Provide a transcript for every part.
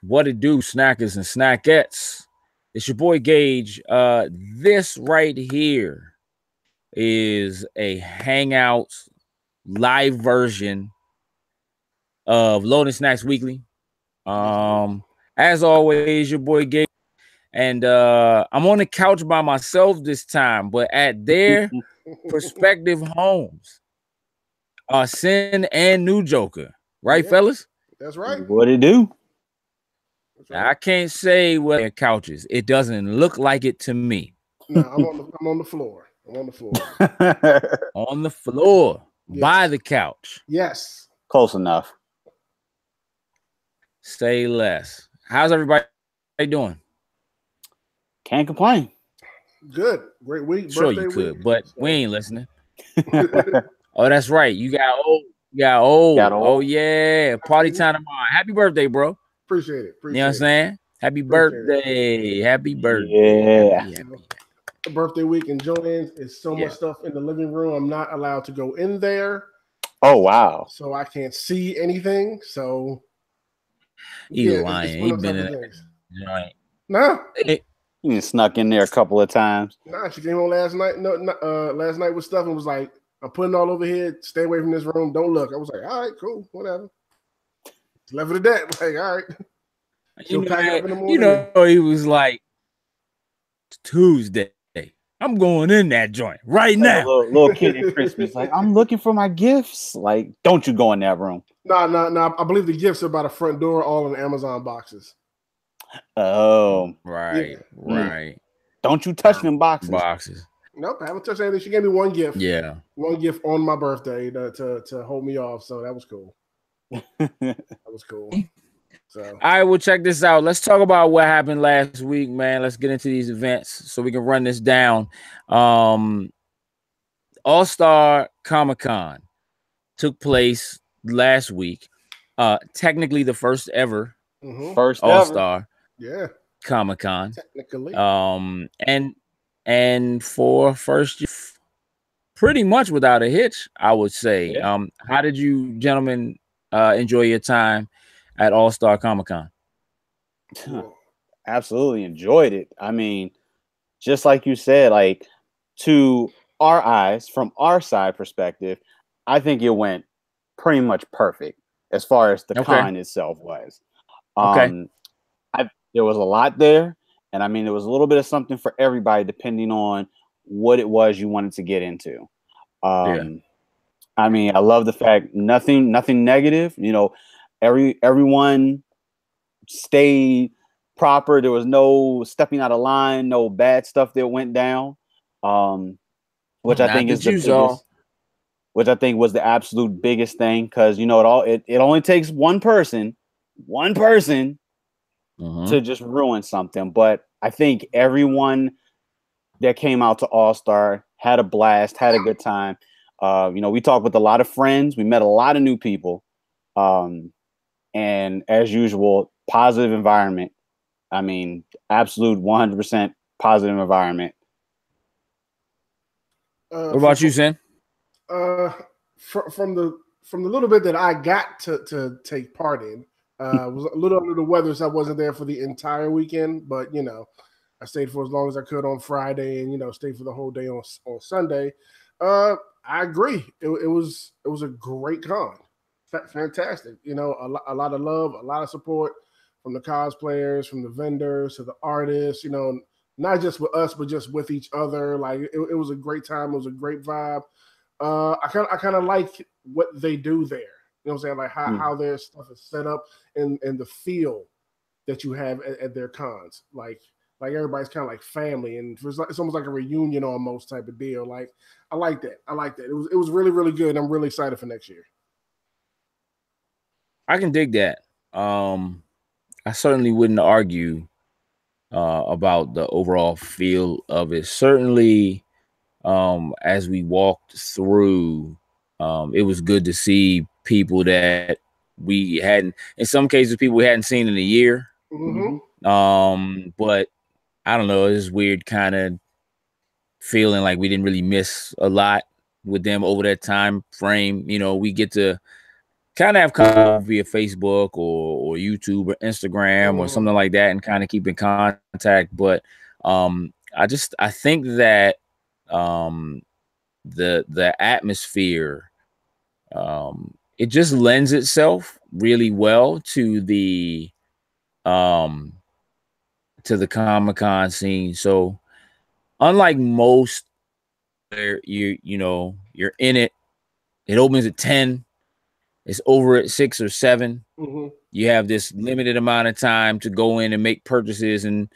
What it do, snackers and snackettes? It's your boy Gage. This right here is a hangout live version of Loading Snacks Weekly. As always, your boy Gage. And I'm on the couch by myself this time, but at their prospective homes. Sin and New Joker. Right, fellas? That's right. What it do? Now, I can't say what their couches. It doesn't look like it to me. No, I'm on the floor. I'm on the floor. On the floor. Yes. By the couch. Yes. Close enough. Say less. How's everybody doing? Can't complain. Good. Great week. Sure Birthday you could, week. but we ain't listening. Oh, that's right. You got old. Oh, yeah. Party time tomorrow. Happy birthday, bro. Appreciate it. You know what I'm saying? Happy birthday. Happy birthday. Yeah. Happy birthday week. Enjoying. It's so much stuff in the living room. I'm not allowed to go in there. Oh, wow. So I can't see anything. So You lying. Ain't been in right. Nah. You snuck in there a couple of times. Nah, she came on last night. Last night with stuff and was like, I'm putting all over here. Stay away from this room. Don't look. I was like, all right, cool, whatever. Left it at that. Like, all right. You know, he was like, it's Tuesday. I'm going in that joint right now. Little kid at Christmas, like, I'm looking for my gifts. Like, don't you go in that room. No. I believe the gifts are by the front door, all in Amazon boxes. Oh, right. Don't you touch them boxes. Nope, I haven't touched anything. She gave me one gift. Yeah. One gift on my birthday to hold me off. So that was cool. That was cool. So all right, we'll check this out. Let's talk about what happened last week, man. Let's get into these events so we can run this down. All-Star Comic-Con took place last week. Technically the first ever All-Star Comic-Con. Technically. And for first year, pretty much without a hitch, I would say. Yeah. How did you gentlemen enjoy your time at All-Star Comic-Con? Absolutely enjoyed it. I mean, just like you said, like, to our eyes, from our side perspective, I think it went pretty much perfect as far as the con itself was. There was a lot there, and I mean, there was a little bit of something for everybody depending on what it was you wanted to get into. I mean, I love the fact nothing negative. You know, everyone stayed proper. There was no stepping out of line, no bad stuff that went down. Which I think is the biggest, which I think was the absolute biggest thing, because you know it only takes one person to just ruin something. But I think everyone that came out to All-Star had a blast, had a good time. You know, we talked with a lot of friends. We met a lot of new people. And as usual, positive environment. I mean, absolute 100% positive environment. What about you, Sin? From the little bit that I got to take part in, was a little under the weather, so I wasn't there for the entire weekend. But you know, I stayed for as long as I could on Friday, and you know, stayed for the whole day on Sunday. I agree. It was a great con, fantastic. You know, a lot of love, a lot of support from the cosplayers, from the vendors to the artists. You know, not just with us, but just with each other. Like it was a great time. It was a great vibe. I kind of like what they do there. You know what I'm saying? Like how their stuff is set up and the feel that you have at their cons. Like everybody's kind of like family, and it's almost like a reunion almost type of deal. Like I like that. It was really, really good. I'm really excited for next year. I can dig that. I certainly wouldn't argue about the overall feel of it. Certainly, as we walked through, it was good to see people that we hadn't, in some cases, people we hadn't seen in a year. But I don't know, it's weird kind of feeling like we didn't really miss a lot with them over that time frame. You know, we get to kind of have contact via Facebook or YouTube or Instagram or something like that, and kind of keep in contact. But I think that the atmosphere, it just lends itself really well to the Comic-Con scene. So unlike most where you're in it, it opens at 10, it's over at 6 or 7. You have this limited amount of time to go in and make purchases and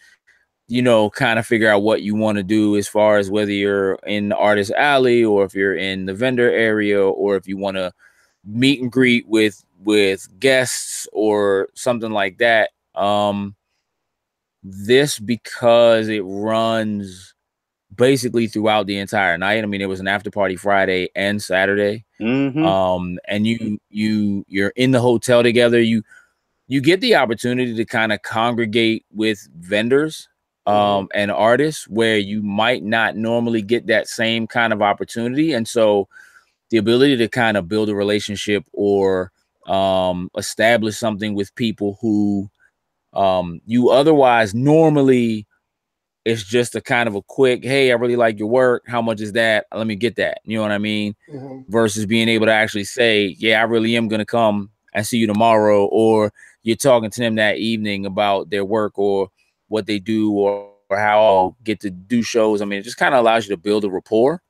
kind of figure out what you want to do as far as whether you're in the artist alley or if you're in the vendor area or if you want to meet and greet with guests or something like that. This, because it runs basically throughout the entire night. I mean, it was an after party Friday and Saturday. And you're in the hotel together. You get the opportunity to kind of congregate with vendors and artists where you might not normally get that same kind of opportunity. And so the ability to kind of build a relationship or establish something with people who you otherwise normally, it's just a kind of a quick, hey, I really like your work. How much is that? Let me get that. You know what I mean? Versus being able to actually say, yeah, I really am going to come and see you tomorrow. Or you're talking to them that evening about their work or what they do or how I'll get to do shows. I mean, it just kind of allows you to build a rapport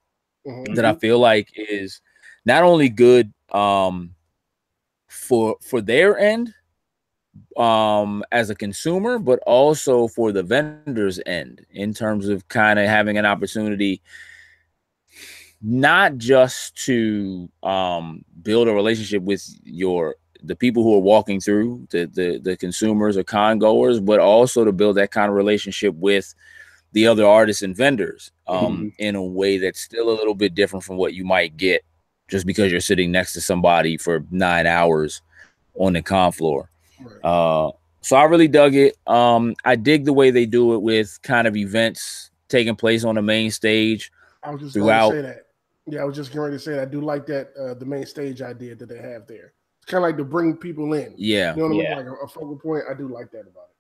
that I feel like is not only good for their end, as a consumer, but also for the vendor's end in terms of kind of having an opportunity not just to build a relationship with the people who are walking through, the consumers or con goers, but also to build that kind of relationship with the other artists and vendors in a way that's still a little bit different from what you might get just because you're sitting next to somebody for 9 hours on the con floor. So I really dug it. I dig the way they do it with kind of events taking place on the main stage. I was just going to say that. Yeah, I was just going to say that. I do like that the main stage idea that they have there. It's kind of like to bring people in. Yeah, you know what I mean? Like a focal point. I do like that about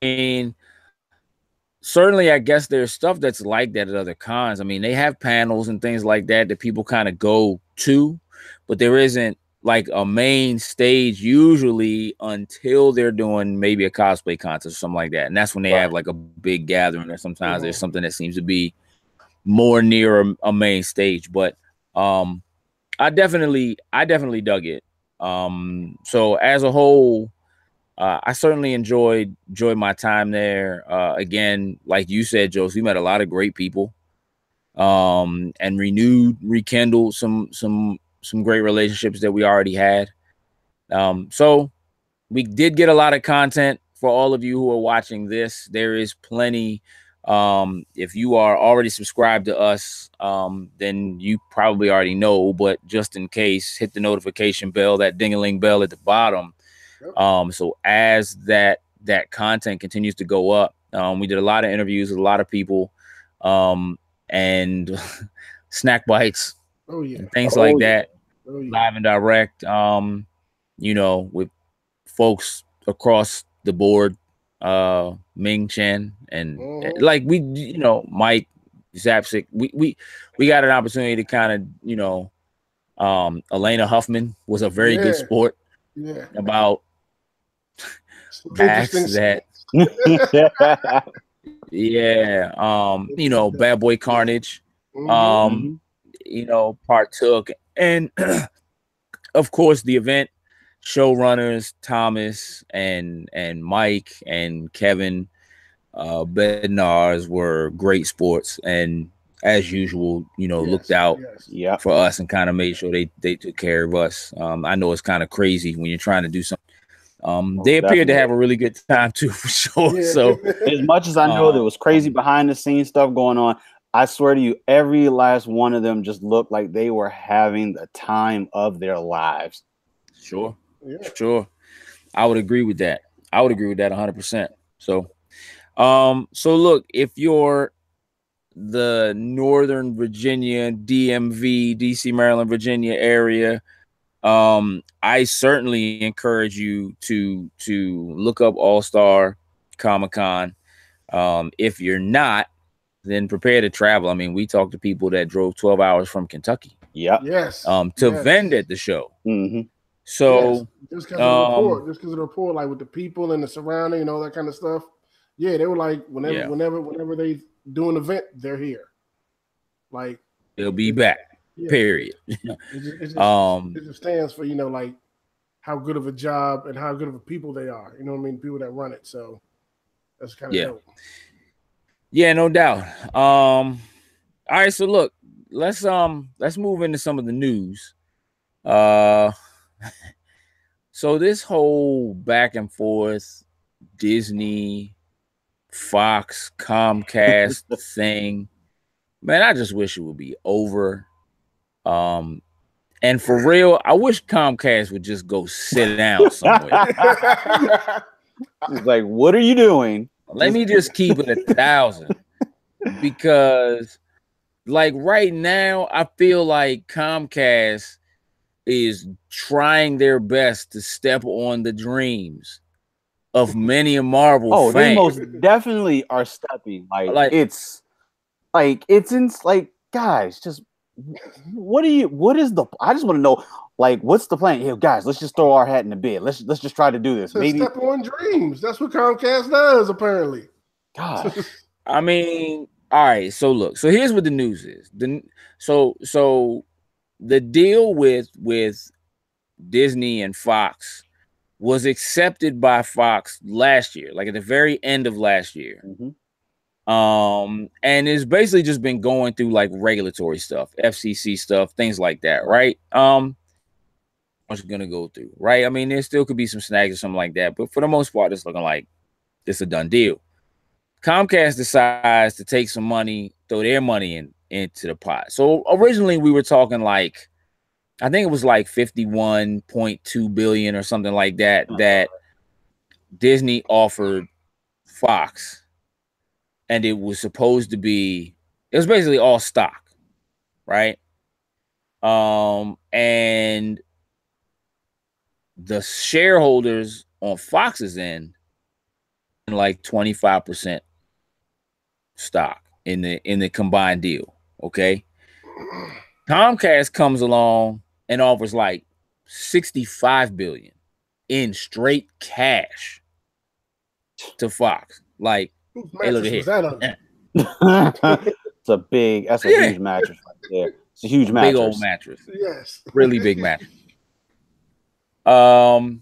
it. And certainly, I guess there's stuff that's like that at other cons. I mean, they have panels and things like that that people kind of go to, but there isn't like a main stage usually until they're doing maybe a cosplay contest or something like that. And that's when they have like a big gathering, or sometimes there's something that seems to be more near a main stage. But I definitely dug it. So as a whole, I certainly enjoyed my time there. Again, like you said, Jose, we met a lot of great people and rekindled some great relationships that we already had. So we did get a lot of content for all of you who are watching this. There is plenty. If you are already subscribed to us, then you probably already know, but just in case, hit the notification bell, that ding-a-ling bell at the bottom. So as that content continues to go up, we did a lot of interviews with a lot of people, and snack bites, and things like that, live and direct, with folks across the board, Ming Chen and like we, Mike Zapsik, we got an opportunity to kind of, Elena Huffman was a very good sport about acts that Bad Boy Carnage partook, and of course the event showrunners Thomas and Mike and Kevin Bednars were great sports, and as usual, looked out for us and kind of made sure they took care of us. I know it's kind of crazy when you're trying to do something. They appeared to have a really good time too, for sure. So as much as I know there was crazy behind the scenes stuff going on, I swear to you, every last one of them just looked like they were having the time of their lives. Sure. I would agree with that. 100%. So, so look, if you're the Northern Virginia, DMV, DC, Maryland, Virginia area, I certainly encourage you to look up All-Star Comic-Con. If you're not, then prepare to travel. I mean, we talked to people that drove 12 hours from Kentucky. Yep. Yes. To vend at the show. Mm-hmm. So just because of the report, like with the people and the surrounding and all that kind of stuff. Yeah, they were like, whenever they do an event, they're here. Like they'll be back. Yeah. Period. It just stands for, like how good of a job and how good of a people they are. You know what I mean? People that run it. So that's kind of dope. Yeah, no doubt. All right, so look, let's move into some of the news. So this whole back and forth Disney, Fox, Comcast thing, man, I just wish it would be over. And for real, I wish Comcast would just go sit down somewhere. It's like, what are you doing? Let me just keep it 1,000. Because like right now, I feel like Comcast is trying their best to step on the dreams of many a Marvel fans. They most definitely are stepping. Like it's guys, just what is the, I just want to know, like, what's the plan? Hey, guys, let's just throw our hat in the bid. Let's just try to do this. Maybe step on dreams. That's what Comcast does, apparently. God. I mean, all right, so look, so here's what the news is. So the deal with Disney and Fox was accepted by Fox last year, like at the very end of last year. Mm-hmm. And it's basically just been going through like regulatory stuff, FCC stuff, things like that, right? What's it gonna go through, right? I mean, there still could be some snags or something like that, but for the most part, it's looking like it's a done deal. Comcast decides to take some money, throw their money into the pot. So originally we were talking like, I think it was like 51.2 billion or something like that, that Disney offered Fox. And it was supposed to be, it was basically all stock, right? And the shareholders on Fox's end, like 25% stock in the combined deal. Okay. Comcast comes along and offers like 65 billion in straight cash to Fox. Like, hey, look at here. It's a big, that's a huge mattress right there. It's a huge mattress. Big old mattress. Yes. Really big mattress. And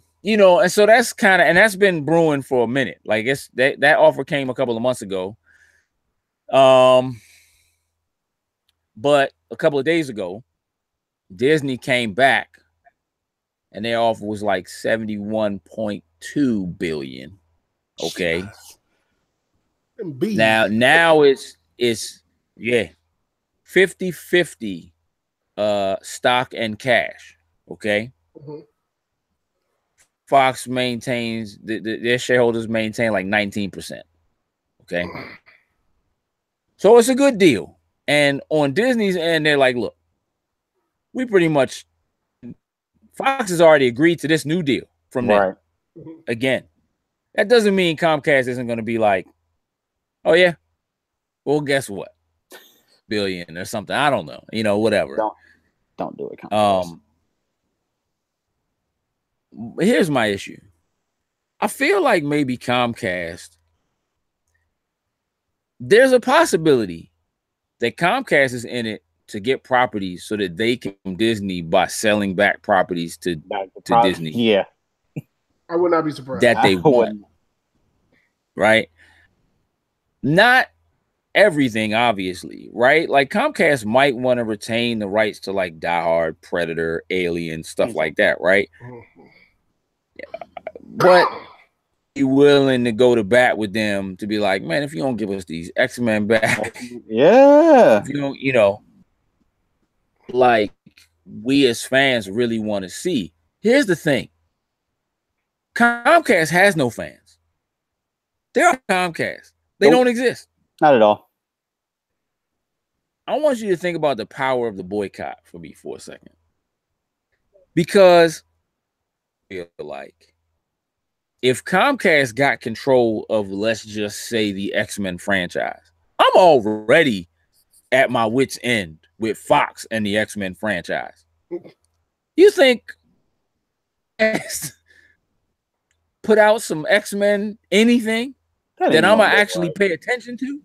so that's kind of, and that's been brewing for a minute. Like it's that offer came a couple of months ago. But a couple of days ago, Disney came back and their offer was like 71.2 billion. Okay. Now it's 50-50 stock and cash. Okay. Mm-hmm. Fox maintains their shareholders maintain like 19%. Okay. So it's a good deal. And on Disney's end, they're like, look, we pretty much, Fox has already agreed to this new deal from them. Again, that doesn't mean Comcast isn't going to be like, oh yeah, well, guess what? Billion or something. I don't know. Whatever. Don't do it, Comcast. Here's my issue. I feel like maybe Comcast, there's a possibility that Comcast is in it to get properties so that they can Disney by selling back properties to Disney. Yeah. I would not be surprised. That they want. Right? Not everything, obviously, right? Like Comcast might want to retain the rights to like Die Hard, Predator, Alien, stuff like that, right? But you willing to go to bat with them to be like, man, if you don't give us these X-Men back, if you don't, like we as fans really want to see. Here's the thing. Comcast has no fans. They're Comcast. They don't exist. Not at all. I want you to think about the power of the boycott for me for a second. Because like if Comcast got control of, let's just say, the X-Men franchise, I'm already at my wit's end with Fox and the X-Men franchise. You think put out some X-Men anything that I'm gonna actually pay attention to?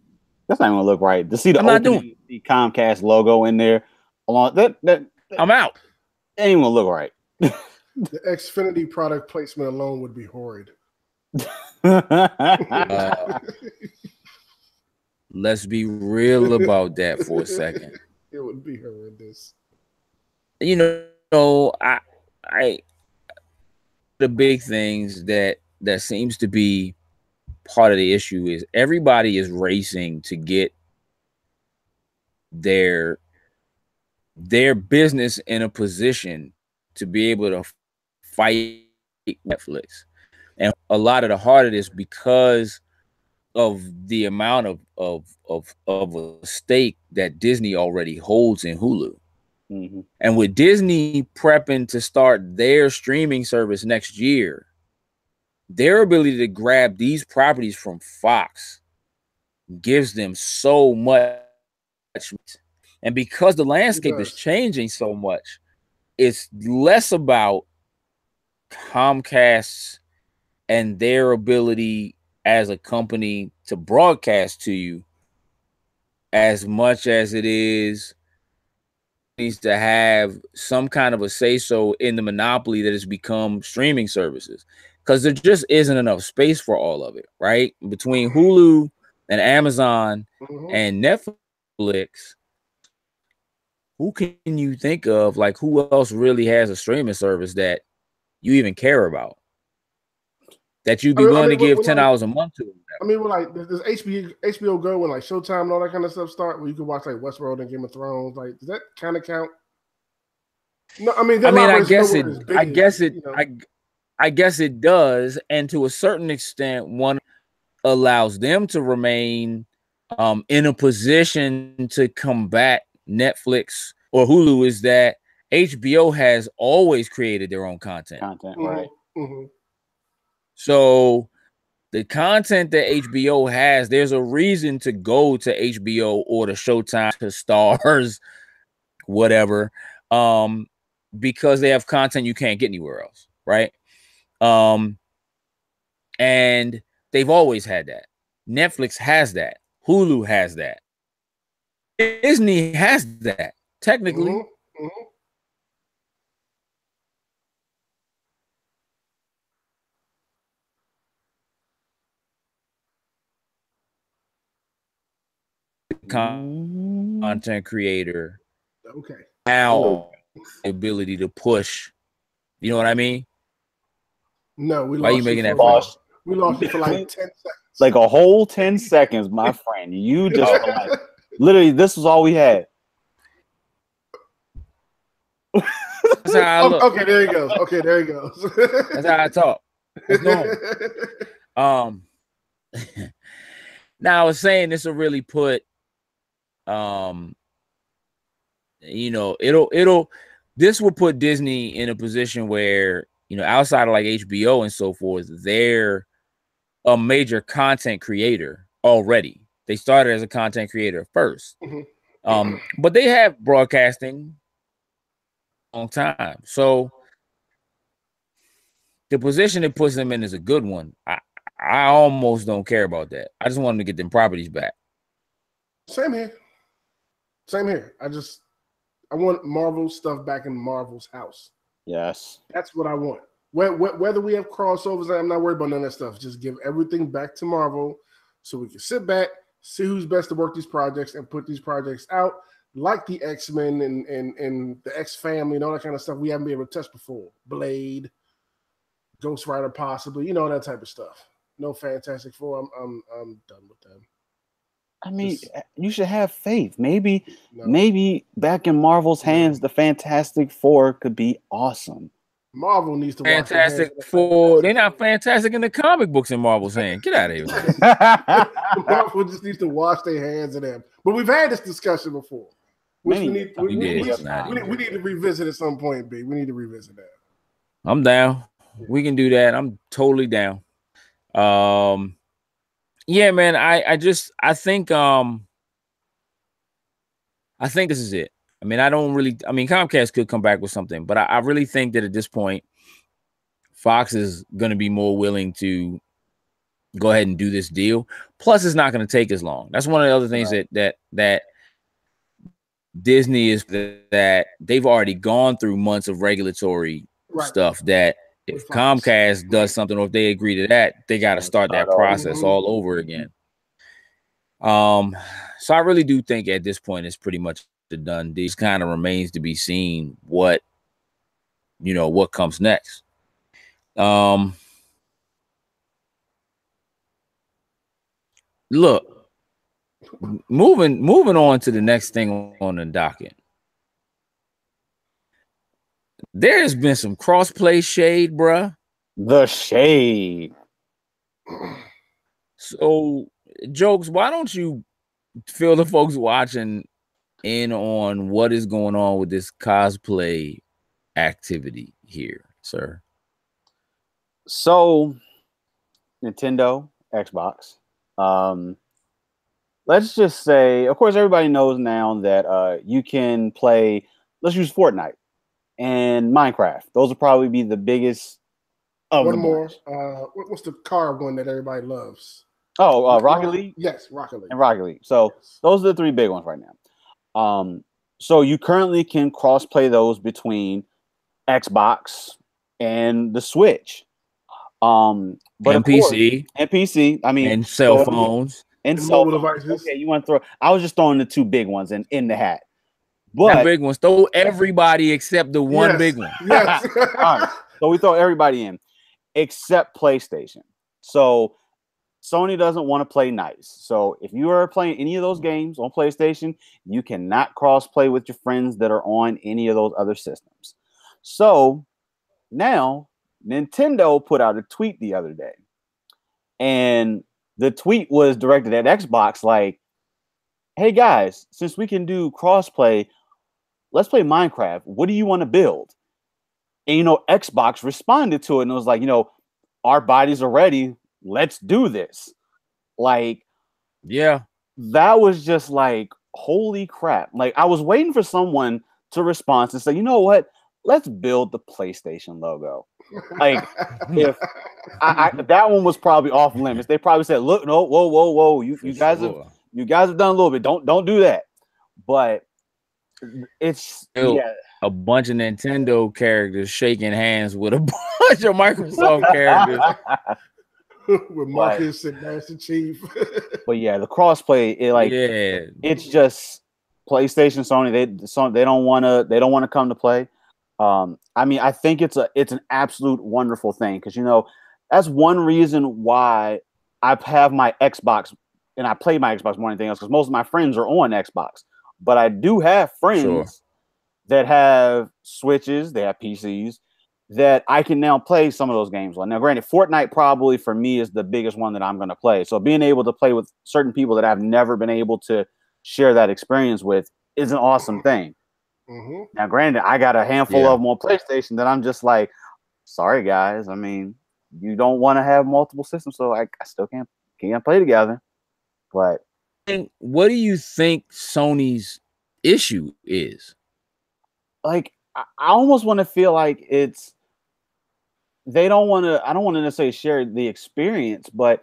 That's not gonna look right. To see the the Comcast logo in there, along that I'm out. It ain't gonna look right. The Xfinity product placement alone would be horrid. Let's be real about that for a second. It would be horrendous. You know, I the big things that seems to be part of the issue is everybody is racing to get their business in a position to be able to fight Netflix. And a lot of the heart of this because of the amount of a stake that Disney already holds in Hulu. Mm-hmm. And with Disney prepping to start their streaming service next year, their ability to grab these properties from Fox gives them so much. And because the landscape is changing so much, it's less about Comcast and their ability as a company to broadcast to you as much as it is needs to have some kind of a say-so in the monopoly that has become streaming services, because there just isn't enough space for all of it, right? Between Hulu and Amazon and Netflix, who can you think of, like, who else really has a streaming service that you even care about, that you'd be willing to give $10 a month to? I mean, like, does HBO Go and like Showtime and all that kind of stuff start where you can watch like Westworld and Game of Thrones? Like, does that kind of count? No, I mean, I guess it does, and to a certain extent, one allows them to remain in a position to combat Netflix or Hulu. Is that HBO has always created their own content, right? Mm-hmm. So the content that HBO has, there's a reason to go to HBO or to Showtime, to Stars, whatever, because they have content you can't get anywhere else, right? And they've always had that. Netflix has that. Hulu has that. Disney has that, technically. Mm-hmm. Content creator. Okay. Now, the ability to push. You know what I mean? No, we Why lost. Are you making that face? We lost you for like 10 seconds. Like a whole 10 seconds, my friend. You just like, literally, this was all we had. That's how I look. Okay, there he goes. Okay, there he goes. That's how I talk. Now I was saying this will really put, this will put Disney in a position where, outside of like HBO and so forth, they're a major content creator already. They started as a content creator first. Mm-hmm. But they have broadcasting a long time. So the position it puts them in is a good one. I almost don't care about that. I just want them to get them properties back. Same here. I want Marvel stuff back in Marvel's house. Yes. That's what I want. Whether we have crossovers, I'm not worried about none of that stuff. Just give everything back to Marvel so we can sit back, see who's best to work these projects and put these projects out, like the X-Men and the X-Family and all that kind of stuff we haven't been able to touch before. Blade, Ghost Rider possibly, that type of stuff. No Fantastic Four. I'm done with them. I mean, you should have faith. Maybe back in Marvel's hands, the Fantastic Four could be awesome. Marvel needs to Fantastic Four. They're not fantastic in the comic books in Marvel's hand. Get out of here. Marvel just needs to wash their hands of them. But we've had this discussion before. Which many we years. need, we, We we, did, we, Cincinnati. we need to revisit at some point, B. We need to revisit that. I'm down. We can do that. I'm totally down. Yeah, man. I think this is it. I mean, Comcast could come back with something, but I really think that at this point, Fox is going to be more willing to go ahead and do this deal. Plus, it's not going to take as long. That's one of the other things that Disney is that they've already gone through months of regulatory stuff that if Comcast does something or if they agree to that, they got to start that process all over again. So I really do think at this point it's pretty much the done deal. It kind of remains to be seen what comes next. Look, moving on to the next thing on the docket. There has been some crossplay shade, bruh. The shade. So, Jokes, why don't you fill the folks watching in on what is going on with this cosplay activity here, sir? So, Nintendo, Xbox. Let's just say, of course, everybody knows now that you can play, let's use Fortnite and Minecraft. Those will probably be the biggest of one the more. bunch. What's the car one that everybody loves? Oh, Rocket League? Yes, Rocket League. And Rocket League. So those are the three big ones right now. So you currently can cross-play those between Xbox and the Switch. But and PC. And PC. I mean, and cell phones. And mobile devices. Okay, you want to throw. I was just throwing the two big ones in the hat. But the big ones. Throw everybody except the one big one. Yes. All right. So we throw everybody in except PlayStation. So Sony doesn't want to play nice. So if you are playing any of those games on PlayStation, you cannot cross-play with your friends that are on any of those other systems. So now Nintendo put out a tweet the other day. And the tweet was directed at Xbox like, hey guys, since we can do cross-play, let's play Minecraft. What do you want to build? And, Xbox responded to it and it was like, our bodies are ready. Let's do this. Like, yeah, that was just like, holy crap. Like, I was waiting for someone to respond and say, you know what? Let's build the PlayStation logo. Like, if that one was probably off limits. They probably said, look, no, whoa. You guys have done a little bit. Don't do that. But it's a bunch of Nintendo characters shaking hands with a bunch of Microsoft characters. With Marcus and Master Chief. But yeah, the crossplay, it's just PlayStation, Sony. They don't want to come to play. I mean, I think it's an absolute wonderful thing because that's one reason why I have my Xbox and I play my Xbox more than anything else because most of my friends are on Xbox. But I do have friends that have Switches, they have PCs that I can now play some of those games on. Now, granted, Fortnite probably for me is the biggest one that I'm going to play. So being able to play with certain people that I've never been able to share that experience with is an awesome thing. Mm-hmm. Now, granted, I got a handful of them on PlayStation that I'm just like, sorry, guys. I mean, you don't want to have multiple systems, so I still can't play together. But what do you think Sony's issue is? Like, I almost want to feel like it's I don't want to necessarily share the experience, but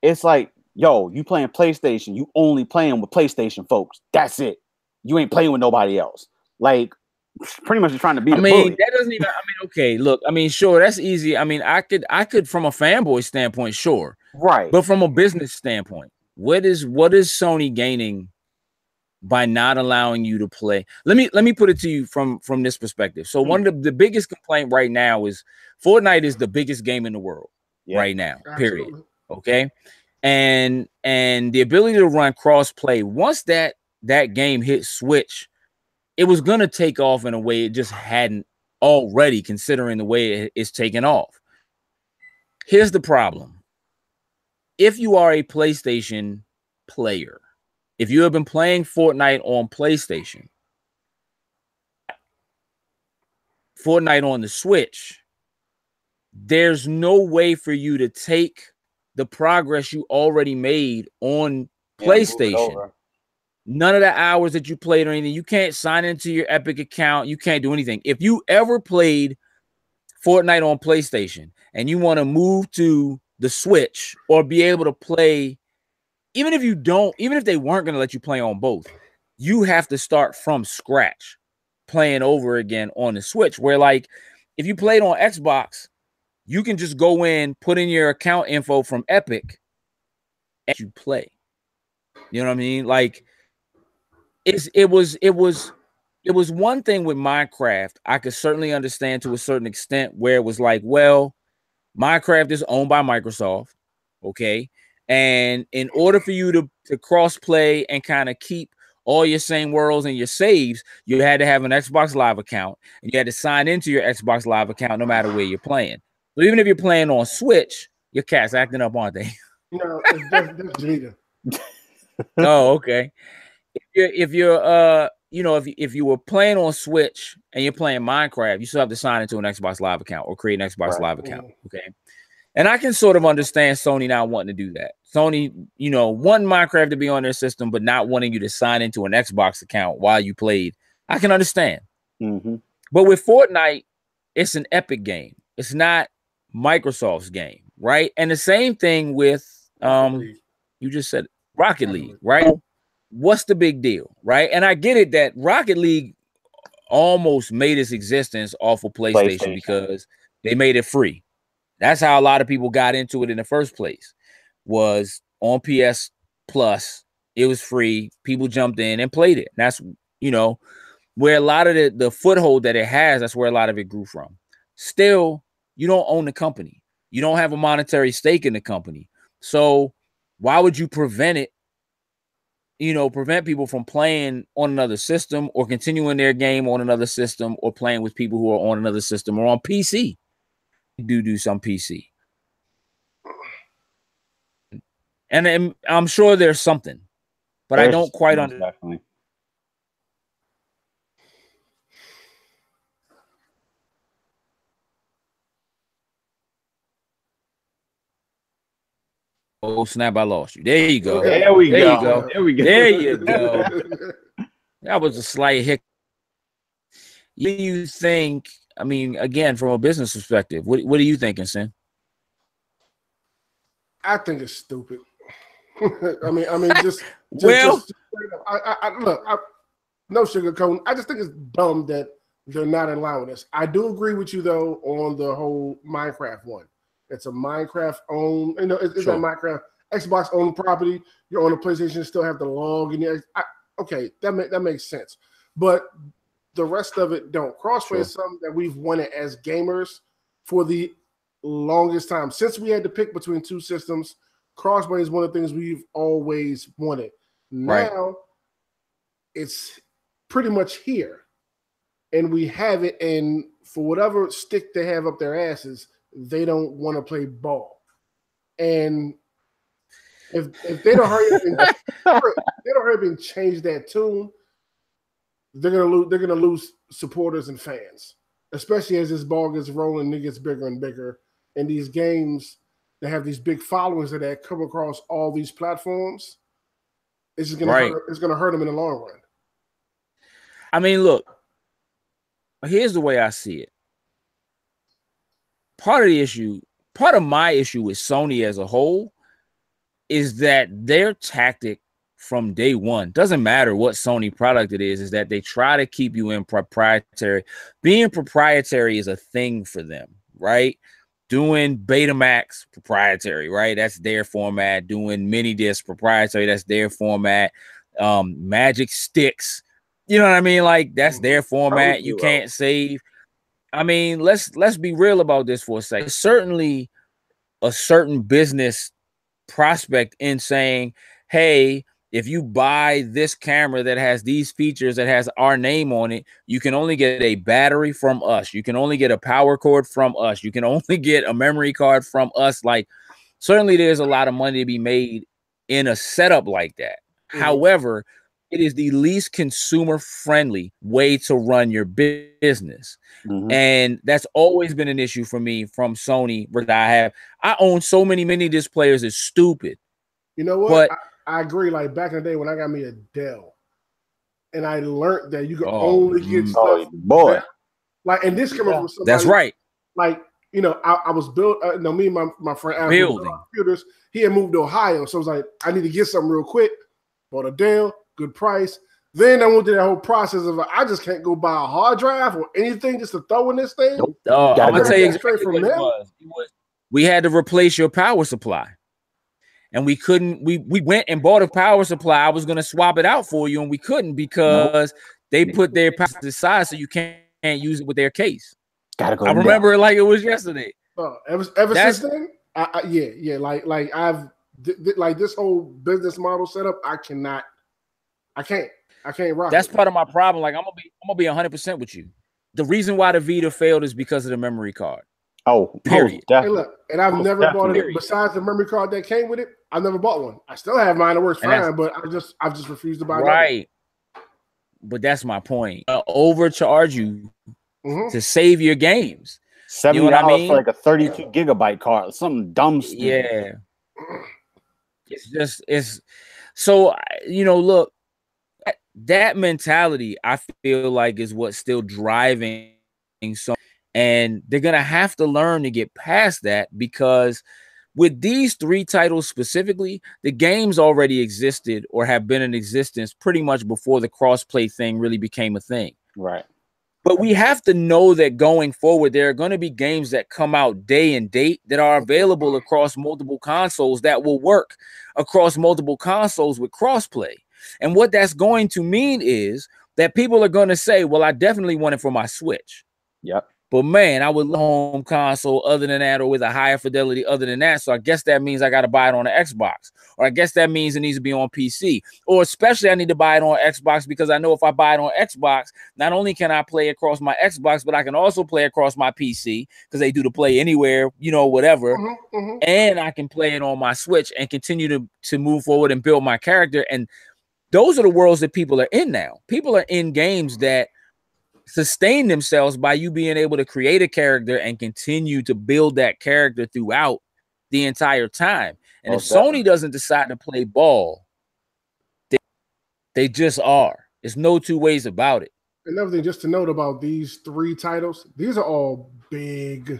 it's like, yo, you playing PlayStation, you only playing with PlayStation folks. That's it. You ain't playing with nobody else. Like, pretty much you're trying to be the bully. That doesn't even, okay, look, sure, that's easy. I could from a fanboy standpoint, sure. Right. But from a business standpoint, what is Sony gaining by not allowing you to play? Let me put it to you from this perspective. So one of the biggest complaint right now is Fortnite is the biggest game in the world right now, period. Absolutely. Okay. And the ability to run cross-play, once that game hit Switch, it was going to take off in a way it just hadn't already, considering the way it's taken off. Here's the problem. If you are a PlayStation player, if you have been playing Fortnite on PlayStation, Fortnite on the Switch, there's no way for you to take the progress you already made on PlayStation. None of the hours that you played or anything, you can't sign into your Epic account. You can't do anything. If you ever played Fortnite on PlayStation and you want to move to the Switch or be able to play, even if they weren't going to let you play on both, you have to start from scratch playing over again on the Switch, where like if you played on Xbox, you can just go in, put in your account info from Epic, and you play. You know what I mean? Like it was one thing with Minecraft. I could certainly understand to a certain extent where it was like, well, Minecraft is owned by Microsoft, okay? And in order for you to cross play and kind of keep all your same worlds and your saves, you had to have an Xbox Live account, and you had to sign into your Xbox Live account no matter where you're playing. So even if you're playing on Switch, your cat's acting up, aren't they? No, that's Jada. Oh, okay. If you were playing on Switch and you're playing Minecraft, you still have to sign into an Xbox Live account or create an Xbox Live account. Okay. And I can sort of understand Sony not wanting to do that. Sony, wanting Minecraft to be on their system, but not wanting you to sign into an Xbox account while you played. I can understand. Mm-hmm. But with Fortnite, it's an Epic game. It's not Microsoft's game, right? And the same thing with you just said Rocket League, right? What's the big deal, right? And I get it that Rocket League almost made its existence off of PlayStation because they made it free. That's how a lot of people got into it in the first place, was on PS Plus. It was free. People jumped in and played it. That's, where a lot of the foothold that it has, that's where a lot of it grew from. Still, you don't own the company. You don't have a monetary stake in the company. So why would you prevent people from playing on another system or continuing their game on another system or playing with people who are on another system or on PC? Do some PC. And I'm sure there's something, but I don't quite understand. Definitely. Oh, snap, I lost you. There you go. There we go. There you go. That was a slight hiccup. You think, I mean, again, from a business perspective, what are you thinking, Sin? I think it's stupid. I mean, just no sugarcoating. I just think it's dumb that they're not allowing this. I do agree with you though on the whole Minecraft one. It's a Minecraft owned, it's sure. A Minecraft Xbox owned property. You're on a PlayStation, still have to log in. Okay, that makes sense. But the rest of it don't. Crossplay is something that we've wanted as gamers for the longest time. Since we had to pick between two systems, crossplay is one of the things we've always wanted. Now it's pretty much here. And we have it, and for whatever stick they have up their asses, they don't want to play ball. And if they don't hurry up and change that tune, they're gonna lose supporters and fans, especially as this ball gets rolling and it gets bigger and bigger. And these games that have these big followers that come across all these platforms, it's just gonna hurt them in the long run. I mean, look, here's the way I see it. Part of my issue with Sony as a whole is that their tactic from day one, doesn't matter what Sony product it is that they try to keep you in proprietary. Being proprietary is a thing for them, right? Doing Betamax proprietary, right? That's their format. Doing mini disc proprietary, that's their format. Magic sticks, you know what I mean? Like, that's their format. You can't save. I mean, let's be real about this for a second. Certainly a certain business prospect in saying, hey, if you buy this camera that has these features, that has our name on it, you can only get a battery from us. You can only get a power cord from us. You can only get a memory card from us. Like, certainly there's a lot of money to be made in a setup like that. However, it is the least consumer friendly way to run your business. And that's always been an issue for me from Sony, where I own so many mini disc players. It's stupid. You know what? But I agree. Like back in the day when I got me a Dell, and I learned that you can only get stuff. Boy. Like, and this coming from somebody. That's right. Like, you know, I was built. Me and my friend Adam building computers. He had moved to Ohio, so I was like, I need to get something real quick. Bought a Dell, good price. Then I went through that whole process of I just can't go buy a hard drive or anything just to throw in this thing. Nope. I'm gonna tell you exactly from what it was. We had to replace your power supply, and we couldn't. We went and bought a power supply. I was gonna swap it out for you, and we couldn't because they put their power aside, so you can't use it with their case. Gotta go. I remember it like it was yesterday. Ever since then, yeah. Like I've like this whole business model setup. I can't rock. That's it. part of my problem. Like I'm gonna be 100% with you. The reason why the Vita failed is because of the memory card. Oh, period. Hey, look, and I've never bought it besides the memory card that came with it. I never bought one. I still have mine. It works fine, but I've just refused to buy it. Right. But that's my point. Overcharge you to save your games. $70 you know what I mean? For like a 32 gigabyte card, something dumb. Stupid. Yeah. It's so, you know, look, that mentality I feel like is what's still driving some, and they're gonna have to learn to get past that, because with these 3 titles specifically, the games already existed or have been in existence pretty much before the crossplay thing really became a thing. Right. But we have to know that going forward, there are going to be games that come out day and date that are available across multiple consoles that will work across multiple consoles with crossplay. And what that's going to mean is that people are going to say, well, I definitely want it for my Switch. Yep. But man, I would love a home console other than that, or with a higher fidelity other than that. So I guess that means I got to buy it on the Xbox, or I guess that means it needs to be on PC, or especially I need to buy it on Xbox because I know if I buy it on Xbox, not only can I play across my Xbox, but I can also play across my PC because they do the play anywhere, you know, whatever. And I can play it on my Switch and continue to move forward and build my character. And those are the worlds that people are in now. People are in games that sustain themselves by you being able to create a character and continue to build that character throughout the entire time. And if Sony doesn't decide to play ball, they just are. There's no two ways about it. Another thing just to note about these 3 titles, these are all big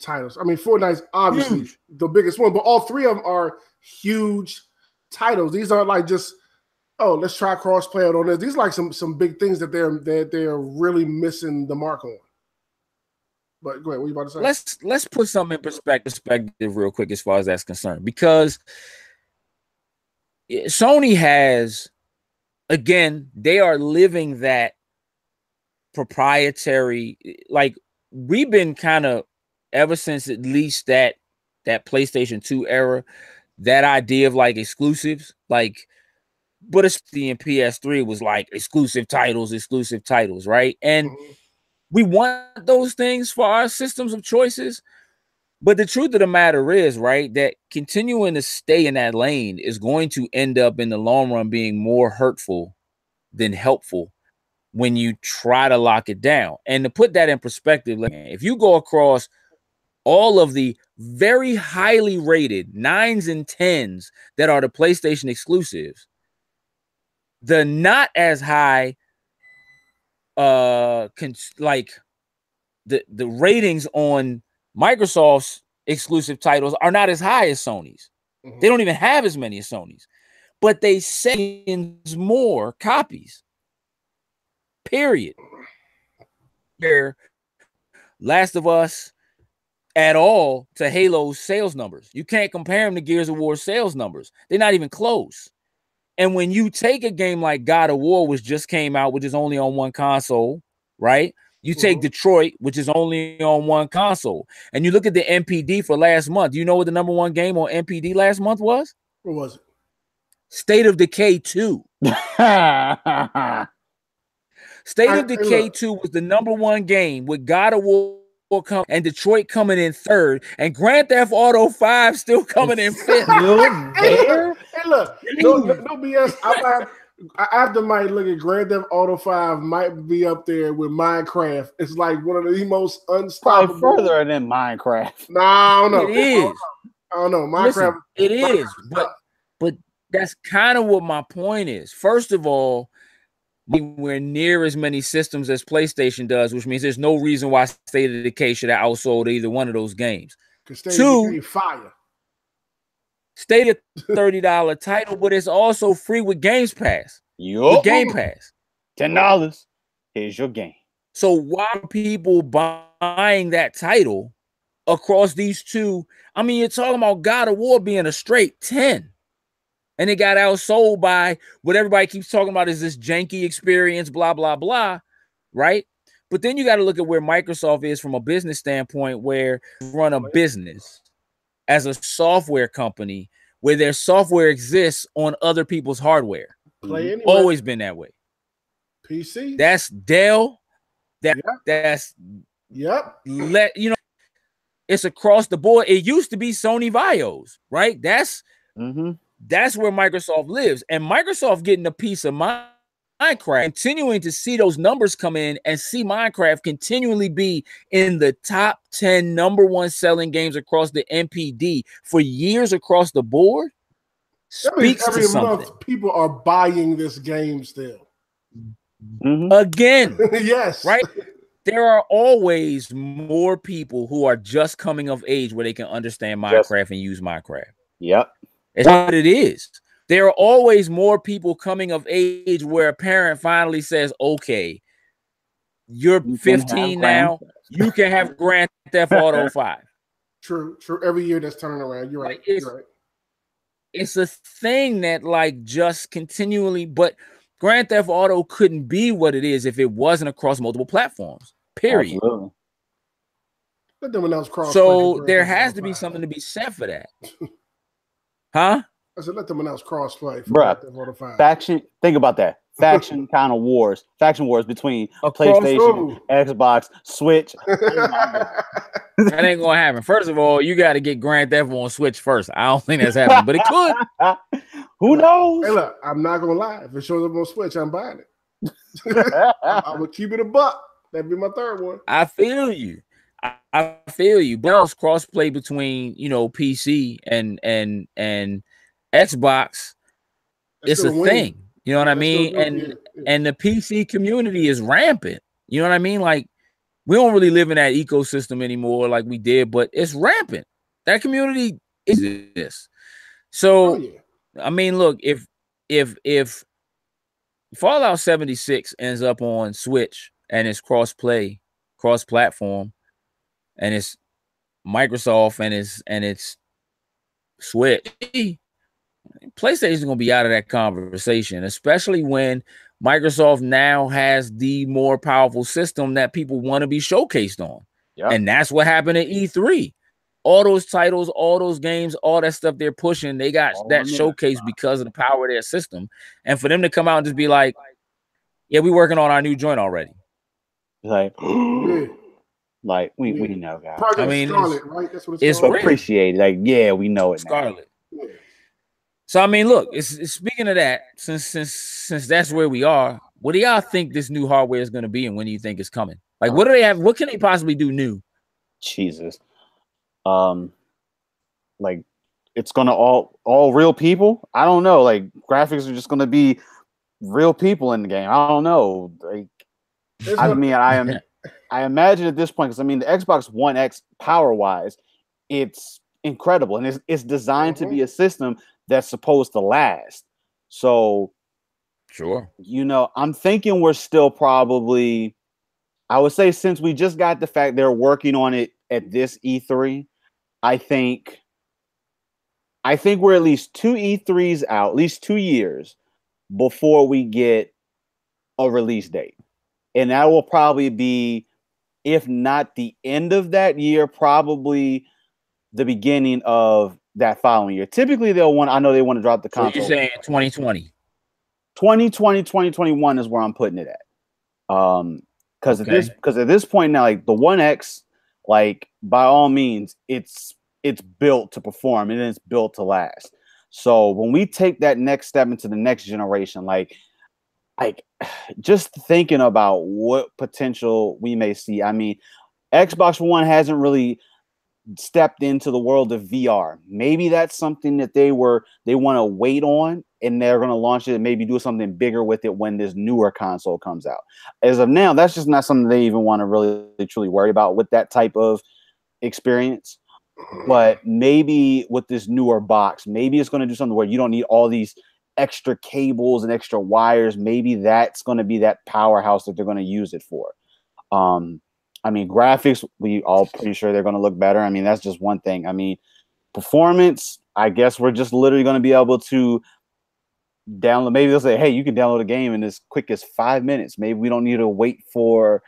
titles. I mean, Fortnite's obviously the biggest one, but all 3 of them are huge titles. These aren't like just, oh, let's try crossplay on this. These are like some big things that they're really missing the mark on. But go ahead, what are you about to say? Let's put something in perspective real quick as far as that's concerned, because Sony has, again, they are living that proprietary, like we've been kind of ever since at least that PlayStation 2 era, that idea of like exclusives, like. But it's the PS3 was like exclusive titles, right? And we want those things for our systems of choices. But the truth of the matter is, right, that continuing to stay in that lane is going to end up in the long run being more hurtful than helpful when you try to lock it down. And to put that in perspective, like, if you go across all of the very highly rated 9s and 10s that are the PlayStation exclusives, the not as high like the ratings on Microsoft's exclusive titles are not as high as Sony's. They don't even have as many as Sony's, but they sell more copies. Period. Where Last of Us at all to Halo's sales numbers. You can't compare them to Gears of War sales numbers. They're not even close. And when you take a game like God of War, which just came out, which is only on one console, right? You take Detroit, which is only on one console, and you look at the NPD for last month. Do you know what the #1 game on NPD last month was? What was it? State of Decay 2. State of Decay 2 was the #1 game with God of War and Detroit coming in 3rd, and Grand Theft Auto 5 still coming in 5th. Hey, look, no BS. after might look at Grand Theft Auto 5 might be up there with Minecraft. It's like one of the most unstoppable. Probably further than Minecraft. No, I don't know. It is. I don't know. Minecraft. Listen, it is, but that's kind of what my point is. First of all, we're near as many systems as PlayStation does, which means there's no reason why State of Decay should have outsold either one of those games. Two, fire. State of $30 title, but it's also free with Games Pass. With Game Pass. $10. Here's your game. So why are people buying that title across these two? I mean, you're talking about God of War being a straight 10. And it got outsold by what everybody keeps talking about is this janky experience, blah, blah, blah, right? But then you got to look at where Microsoft is from a business standpoint, where you run a business as a software company where their software exists on other people's hardware. Anyway. Always been that way. PC. That's Dell. That's it's across the board. It used to be Sony Vios, right? That's where Microsoft lives, and Microsoft getting a piece of Minecraft, continuing to see those numbers come in and see Minecraft continually be in the top 10 number one selling games across the NPD for years across the board. Speaks every to something. month people are buying this game still. Again, yes, right? There are always more people who are just coming of age where they can understand Minecraft and use Minecraft. Yep. It's what it is. There are always more people coming of age where a parent finally says, okay, you're 15 now. You can have Grand Theft Auto 5. True. Every year that's turning around. You're right. You're right. It's a thing that like just continually, but Grand Theft Auto couldn't be what it is if it wasn't across multiple platforms. Period. Absolutely. Let them announce cross. So there has to be something to be said for that. Huh? I said, let them announce crossplay. Bruh, faction. Think about that. Faction kind of wars. Faction wars between PlayStation, Xbox, Switch. That ain't gonna happen. First of all, you got to get Grand Theft on Switch first. I don't think that's happening, but it could. Who knows? Hey, look, I'm not gonna lie. If it shows up on Switch, I'm buying it. I would keep it a buck. That'd be my third one. I feel you. I feel you. But else crossplay between PC and Xbox. It's a thing. You know what I mean? And the PC community is rampant. You know what I mean? Like, we don't really live in that ecosystem anymore like we did, but it's rampant. That community exists. So, I mean, look, if Fallout 76 ends up on Switch and it's cross-play, cross-platform, and it's Microsoft and it's Switch, PlayStation's gonna be out of that conversation, especially when Microsoft now has the more powerful system that people want to be showcased on. Yep. And that's what happened at E3. All those titles, all those games, all that stuff they're pushing, they got that showcase because of the power of their system. And for them to come out and just be like, yeah, we're working on our new joint already. Like, we know, guys. Project Scarlet, right? That's what it's appreciated. Like, yeah, we know it. Scarlet. Yeah. So I mean, look, it's speaking of that, since that's where we are, what do y'all think this new hardware is going to be, and when do you think it's coming? Like, what do they have? What can they possibly do new? Jesus, like it's gonna all real people. I don't know. Like, graphics are just gonna be real people in the game. I don't know. Like, I imagine at this point, because I mean, the Xbox One X power wise, it's incredible, and it's designed to be a system that's supposed to last. So, sure, I'm thinking we're still probably, I would say, since we just got the fact they're working on it at this E3, I think we're at least 2 E3s out, at least 2 years before we get a release date. And that will probably be, if not the end of that year, probably the beginning of that following year. Typically, they want to drop the console. So you're saying 2020? 2020, 2021 is where I'm putting it at. Because at this point now, like the One X, like by all means, it's built to perform and it's built to last. So when we take that next step into the next generation, like like just thinking about what potential we may see. I mean, Xbox One hasn't really stepped into the world of VR. Maybe that's something that they want to wait on, and they're going to launch it and maybe do something bigger with it when this newer console comes out. As of now, that's just not something they even want to really truly worry about with that type of experience. But maybe with this newer box, maybe it's going to do something where you don't need all these extra cables and extra wires. Maybe that's going to be that powerhouse that they're going to use it for. I mean, graphics, we all pretty sure they're going to look better. I mean, that's just one thing. I mean, performance, I guess we're just literally going to be able to download. Maybe they'll say, hey, you can download a game in as quick as 5 minutes. Maybe we don't need to wait for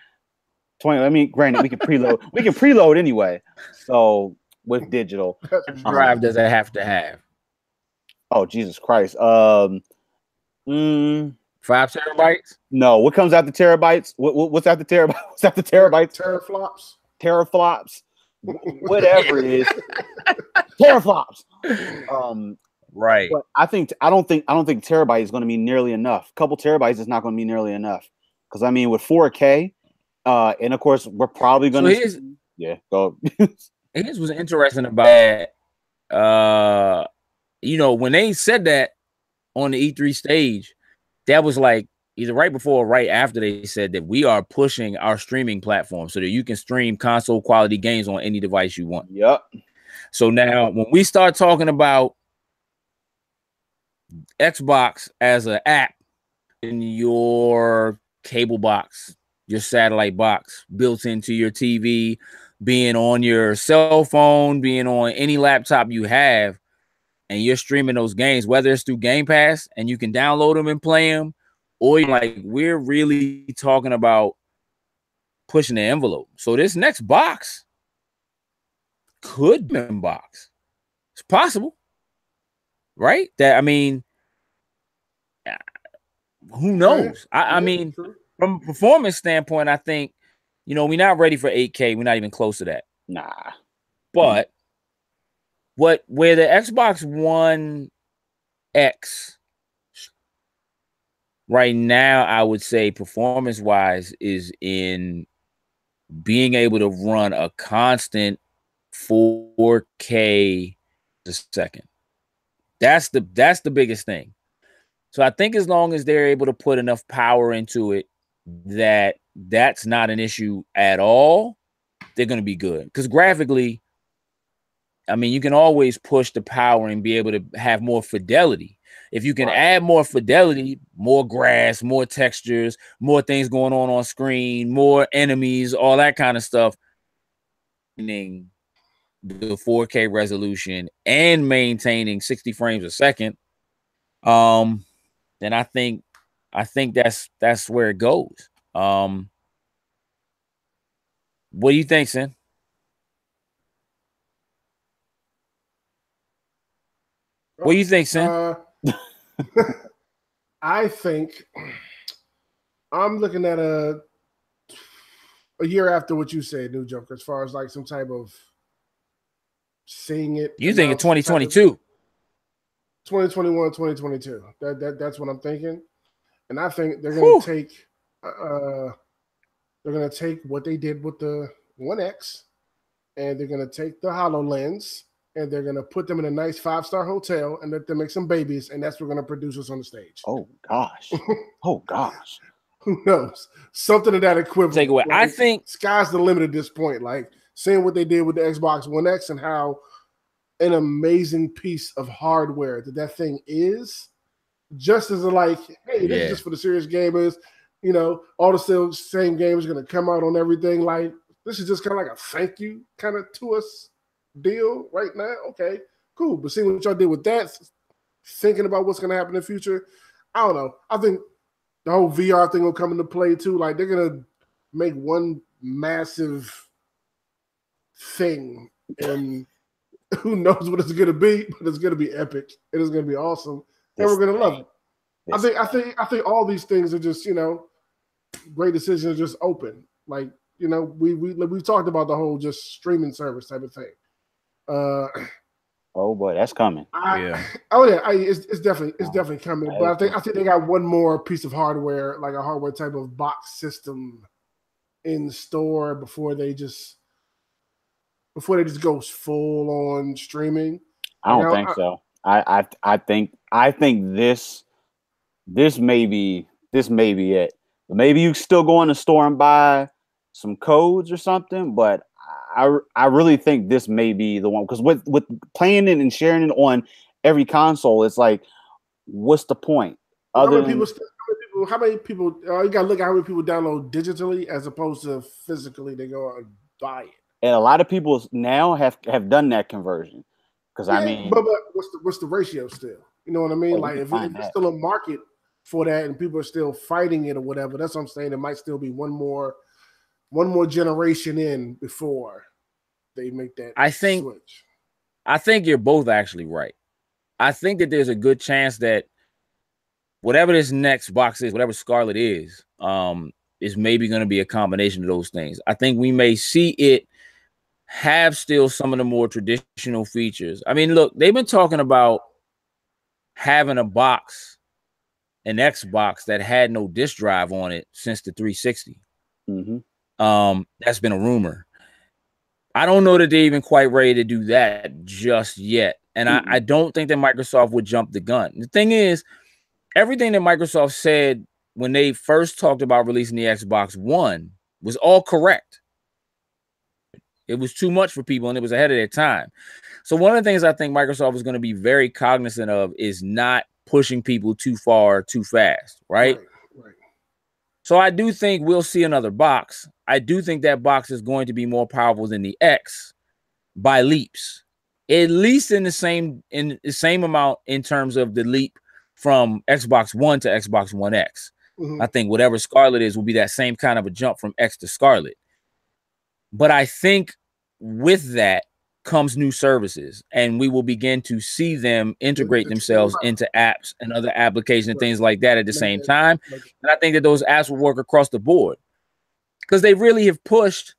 20. I mean, granted, we can preload. We can preload anyway. So with digital. Drive does it have to have? Oh, Jesus Christ. 5 terabytes? No, what comes after terabytes? What's after terabytes? What's after terabytes? Teraflops. Teraflops. Whatever it is. Teraflops. Right. But I don't think terabyte is going to be nearly enough. A couple terabytes is not going to be nearly enough. Because I mean, with 4K, and of course, we're probably going to. Yeah, go. Here's what's interesting about it. You know, when they said that on the E3 stage, that was like either right before or right after they said that we are pushing our streaming platform so that you can stream console quality games on any device you want. Yep. So now when we start talking about Xbox as an app in your cable box, your satellite box built into your TV, being on your cell phone, being on any laptop you have, and you're streaming those games, whether it's through Game Pass and you can download them and play them, or like we're really talking about pushing the envelope. So this next box could be in box. It's possible, right? That I mean, who knows? I mean, from a performance standpoint, I think, you know, we're not ready for 8K. We're not even close to that. Nah. But where the Xbox One X right now, I would say performance-wise is in being able to run a constant 4K a second. That's the biggest thing. So I think as long as they're able to put enough power into it that's not an issue at all, they're going to be good. Because graphically, I mean, you can always push the power and be able to have more fidelity. If you can add more fidelity, more grass, more textures, more things going on screen, more enemies, all that kind of stuff, the 4K resolution and maintaining 60 frames a second, then I think that's where it goes. What do you think, Sin? What do you think, Sin? I think I'm looking at a year after what you said, New Joker, as far as like some type of seeing it. You think in 2022? 2021, 2022. That's what I'm thinking. And I think they're gonna take what they did with the One X, and they're gonna take the HoloLens, and they're gonna put them in a nice 5-star hotel and let them make some babies, and that's what's gonna produce us on the stage. Oh gosh. Oh gosh. Who knows? Something of that equivalent. Take away. Like, I think sky's the limit at this point. Like seeing what they did with the Xbox One X and how an amazing piece of hardware that thing is, just as a like, hey, this is just for the serious gamers. You know, all the same games are going to come out on everything. Like, this is just kind of like a thank you kind of to us deal right now. Okay, cool. But seeing what y'all did with that, thinking about what's going to happen in the future, I don't know. I think the whole VR thing will come into play too. Like, they're going to make one massive thing, and who knows what it's going to be, but it's going to be epic. It is going to be awesome, and we're going to love it. I think all these things are just, you know, great decisions are just open. Like, you know, we've talked about the whole just streaming service type of thing. Oh boy, that's coming. Oh yeah, it's definitely coming. But I think they got one more piece of hardware, like a hardware type of box system, in store before they just go full on streaming. I don't think so. I think this may be it. Maybe you still go in the store and buy some codes or something, but I really think this may be the one, because with playing it and sharing it on every console, it's like, what's the point? How many people? You gotta look at how many people download digitally as opposed to physically. They go and buy it. And a lot of people now have done that conversion. Because I mean, but what's the ratio still? You know what I mean? Like if it's still a market for that and people are still fighting it or whatever, that's what I'm saying. It might still be one more generation in before they make that switch. I think you're both actually right. I think that there's a good chance that whatever this next box is, whatever Scarlet is maybe going to be a combination of those things. I think we may see it have still some of the more traditional features. I mean, look, they've been talking about having an Xbox that had no disk drive on it since the 360. Mm-hmm. That's been a rumor. I don't know that they're even quite ready to do that just yet. And I don't think that Microsoft would jump the gun. The thing is, everything that Microsoft said when they first talked about releasing the Xbox One was all correct. It was too much for people and it was ahead of their time. So one of the things I think Microsoft is going to be very cognizant of is not pushing people too far, too fast, right? So I do think we'll see another box. I do think that box is going to be more powerful than the X by leaps, at least in the same amount in terms of the leap from Xbox One to Xbox One X. I think whatever Scarlet is will be that same kind of a jump from X to Scarlet. But I think with that comes new services, and we will begin to see them integrate themselves into apps and other applications and things like that at the same time. And I think that those apps will work across the board, because they really have pushed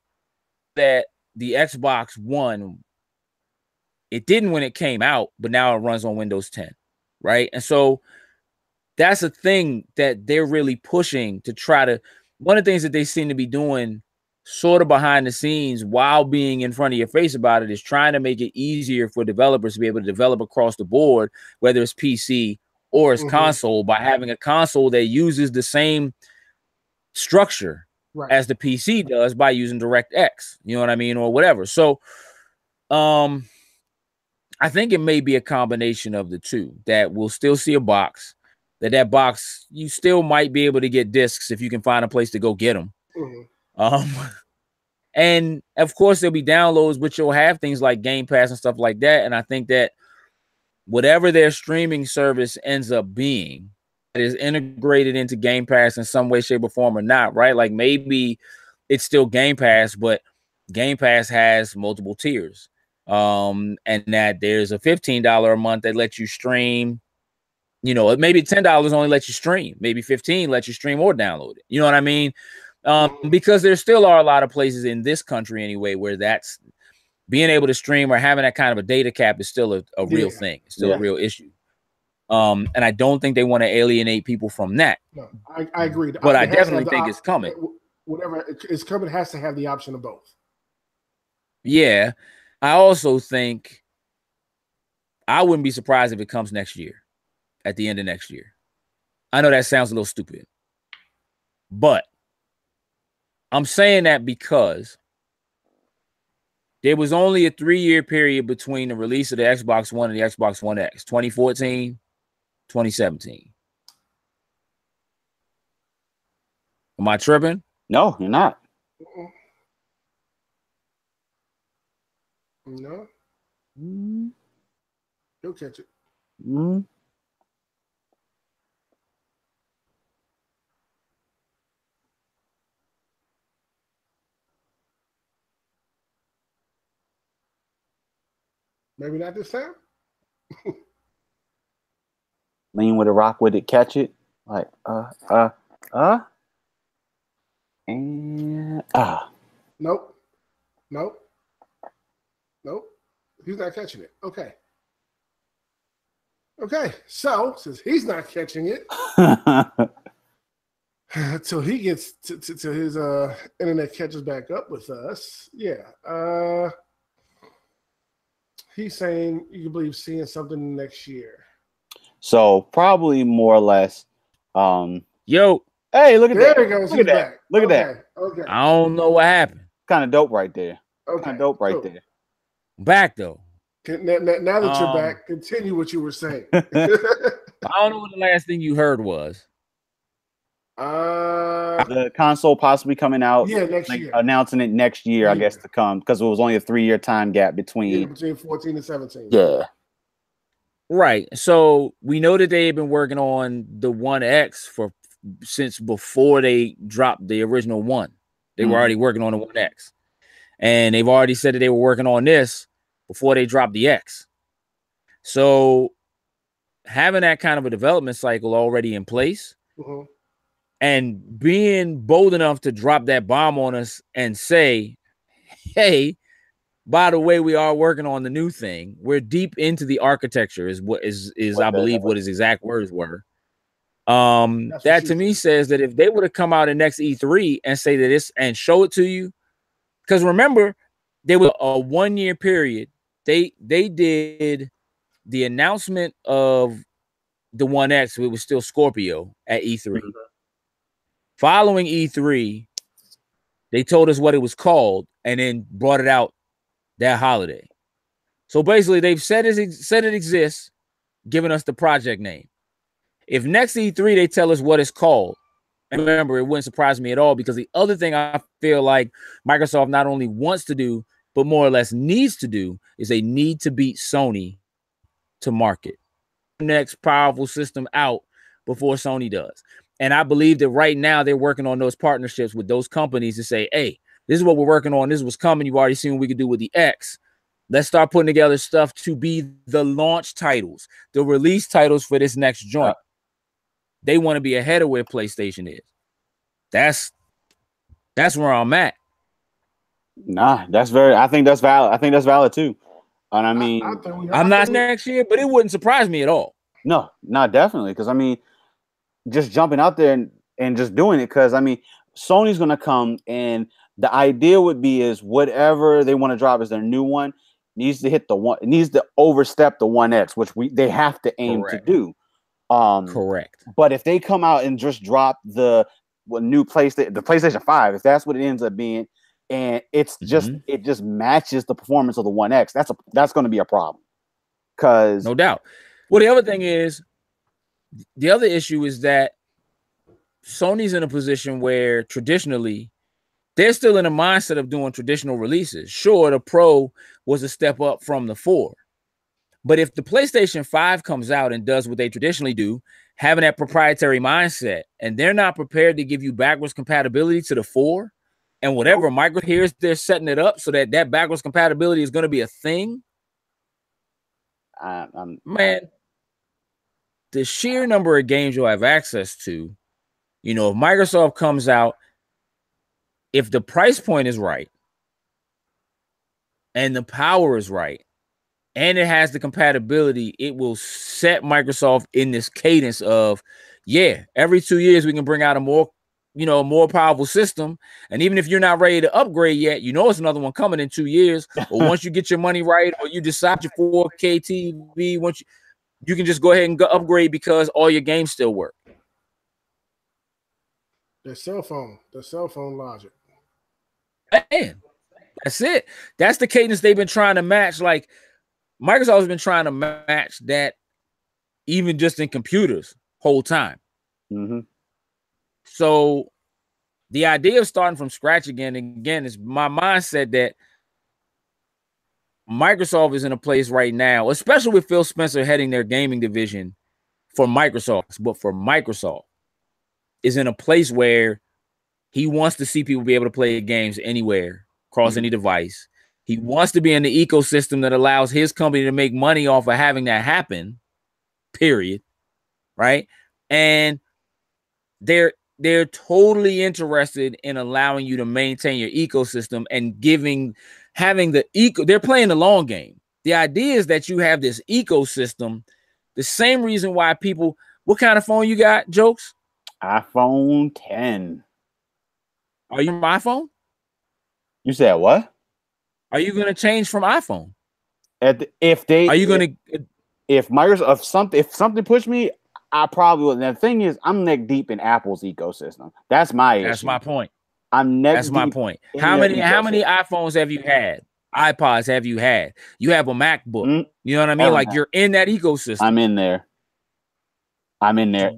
that the Xbox One, it didn't when it came out, but now it runs on Windows 10, right? And so that's a thing that they're really pushing to try to, one of the things that they seem to be doing sort of behind the scenes while being in front of your face about it is trying to make it easier for developers to be able to develop across the board, whether it's PC or it's console, by having a console that uses the same structure as the PC does by using DirectX, you know what I mean, or whatever. So I think it may be a combination of the two, that we'll still see a box, that box, you still might be able to get discs if you can find a place to go get them. And of course there'll be downloads, but you'll have things like Game Pass and stuff like that. And I think that whatever their streaming service ends up being, it is integrated into Game Pass in some way, shape, or form or not, right? Like maybe it's still Game Pass, but Game Pass has multiple tiers. And that there's a $15 a month that lets you stream, you know, maybe $10 only lets you stream, maybe 15 lets you stream or download it. You know what I mean? Because there still are a lot of places in this country anyway where that's being able to stream or having that kind of a data cap is still a real thing. It's still a real issue. And I don't think they want to alienate people from that. No, I agree. But I definitely think it's coming. Whatever is coming has to have the option of both. Yeah. I also think I wouldn't be surprised if it comes next year, at the end of next year. I know that sounds a little stupid, but I'm saying that because there was only a 3-year period between the release of the Xbox One and the Xbox One X, 2014, 2017. Am I tripping? No, you're not. No. You'll catch it. Maybe not this time. Lean with it, rock with it, catch it. Like, and Nope. He's not catching it. Okay. Okay, so since he's not catching it until he gets to his internet catches back up with us, yeah. He's saying you believe seeing something next year. So probably more or less. Yo, hey, look at there that! He goes. Look He's at that! Back. Look okay, at that! Okay. I don't know what happened. Kind of dope right there. Okay. Kind of dope right cool. there. Back though. Now that you're back, continue what you were saying. I don't know what the last thing you heard was. The console possibly coming out. Yeah, next year. Announcing it next year, I guess, to come, because it was only a 3-year time gap between 14 and 17. Yeah. Right. So we know that they've been working on the 1X since before they dropped the original one. They were already working on the 1X. And they've already said that they were working on this before they dropped the X. So having that kind of a development cycle already in place and being bold enough to drop that bomb on us and say, hey, by the way, we are working on the new thing. We're deep into the architecture is what I believe what his exact words were. That to me says that if they would have come out in next E3 and say that this and show it to you, because remember, they were a 1-year period. They did the announcement of the 1X. It was still Scorpio at E3. Following E3, they told us what it was called and then brought it out that holiday. So basically, they've said it exists, giving us the project name. If next E3 they tell us what it's called, and remember, it wouldn't surprise me at all, because the other thing I feel like Microsoft not only wants to do, but more or less needs to do, is they need to beat Sony to market. Next powerful system out before Sony does. And I believe that right now they're working on those partnerships with those companies to say, hey, this is what we're working on. This is what's coming. You've already seen what we could do with the X. Let's start putting together stuff to be the launch titles, the release titles for this next joint. They want to be ahead of where PlayStation is. That's where I'm at. Nah, I think that's valid. I think that's valid too. And I mean, I'm not next year, but it wouldn't surprise me at all. No, not definitely. Because I mean, just jumping out there and just doing it. Because I mean, Sony's gonna come, and the idea would be is whatever they want to drop as their new one needs to hit it needs to overstep the 1X, which they have to aim to do. Correct. But if they come out and just drop the new PlayStation 5, if that's what it ends up being, and it's just it just matches the performance of the 1X, that's going to be a problem. Because no doubt. Well, the other thing is, the other issue is that Sony's in a position where traditionally they're still in a mindset of doing traditional releases. Sure, the Pro was a step up from the 4. But if the PlayStation 5 comes out and does what they traditionally do, having that proprietary mindset, and they're not prepared to give you backwards compatibility to the 4, and whatever Microsoft hears, they're setting it up so that backwards compatibility is going to be a thing. Man, the sheer number of games you'll have access to, if Microsoft comes out, if the price point is right, and the power is right, and it has the compatibility, it will set Microsoft in this cadence of, every 2 years we can bring out a more powerful system. And even if you're not ready to upgrade yet, it's another one coming in 2 years. Or once you get your money right, or you decide your 4K TV, once you can just go ahead and go upgrade because all your games still work. The cell phone logic. Man, that's it. That's the cadence they've been trying to match. Like, Microsoft has been trying to match that even just in computers whole time. So the idea of starting from scratch again is my mindset that Microsoft is in a place right now, especially with Phil Spencer heading their gaming division for Microsoft, but for Microsoft is in a place where he wants to see people be able to play games anywhere, across any device. He wants to be in the ecosystem that allows his company to make money off of having that happen, period, right? And they're totally interested in allowing you to maintain your ecosystem and they're playing the long game. The idea is that you have this ecosystem The same reason why people, what kind of phone you got, Jokes? iPhone 10. Are you on iPhone? You said what? Are you going to change from iPhone? If Microsoft, if something pushed me, I probably would. And the thing is, I'm neck deep in Apple's ecosystem. That's my issue. That's my point. I'm neck That's deep my point. How many iPhones have you had? iPods have you had? You have a MacBook. You know what I mean? Like you're in that ecosystem. I'm in there.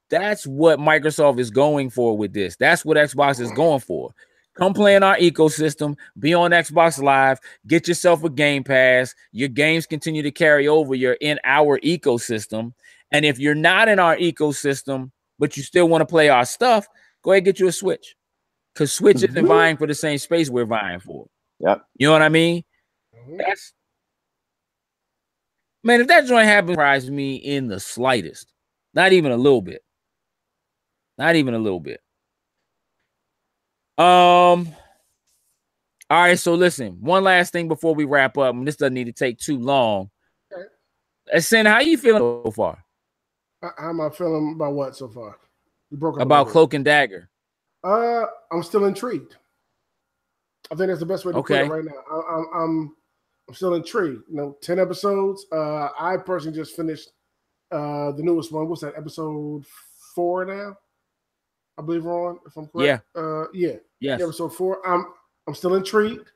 That's what Microsoft is going for with this. That's what Xbox is going for. Come play in our ecosystem, be on Xbox Live, get yourself a Game Pass. Your games continue to carry over. You're in our ecosystem. And if you're not in our ecosystem, but you still want to play our stuff, go ahead and get you a Switch. Because Switch isn't vying for the same space we're vying for. Yep. You know what I mean? That's, man, if that joint happened, surprised me in the slightest. Not even a little bit. Not even a little bit. All right, so listen, one last thing before we wrap up, and this doesn't need to take too long. Sen, how you feeling so far? How am I feeling about what so far? You broke up about Cloak and Dagger. I'm still intrigued. I think that's the best way to put it right now. I'm still intrigued. 10 episodes. I personally just finished the newest one. What's that? Episode 4 now? I believe we're on, if I'm correct. Yeah. Yes. Episode 4. I'm still intrigued.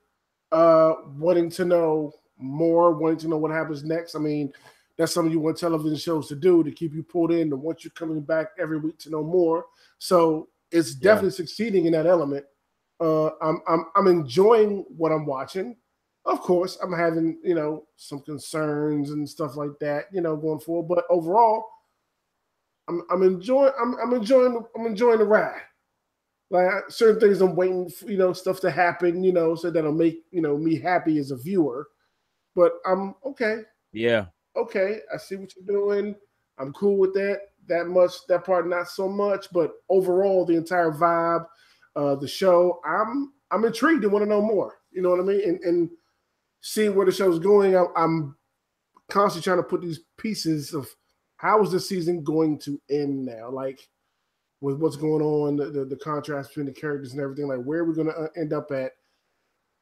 Wanting to know more, wanting to know what happens next. I mean, that's something you want television shows to do, to keep you pulled in, to want you coming back every week to know more. So it's definitely succeeding in that element. I'm enjoying what I'm watching. Of course, I'm having, some concerns and stuff like that, going forward. But overall, I'm enjoying the ride. Like certain things I'm waiting for, stuff to happen, so that'll make, me happy as a viewer. But I'm okay. Yeah. Okay, I see what you're doing. I'm cool with that. That part, not so much. But overall, the entire vibe, the show, I'm intrigued and want to know more. You know what I mean? And seeing where the show's going, I'm constantly trying to put these pieces of how is this season going to end now? Like with what's going on, the contrast between the characters and everything. Like where are we going to end up at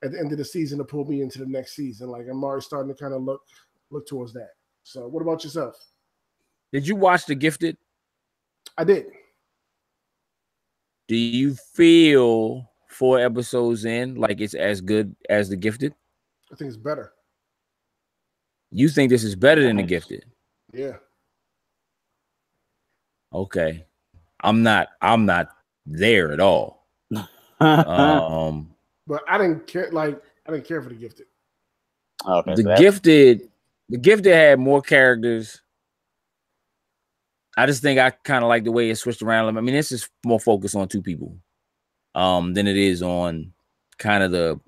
the end of the season to pull me into the next season? Like I'm already starting to kind of look towards that. So what about yourself? Did you watch The Gifted? I did. Do you feel 4 episodes in like it's as good as The Gifted? I think it's better. You think this is better than The Gifted? Yeah. Okay. I'm not there at all. But I didn't care. Like I didn't care for The Gifted. Okay. The Gifted had more characters. I just think I kind of like the way it switched around. I mean, this is more focused on 2 people than it is on kind of the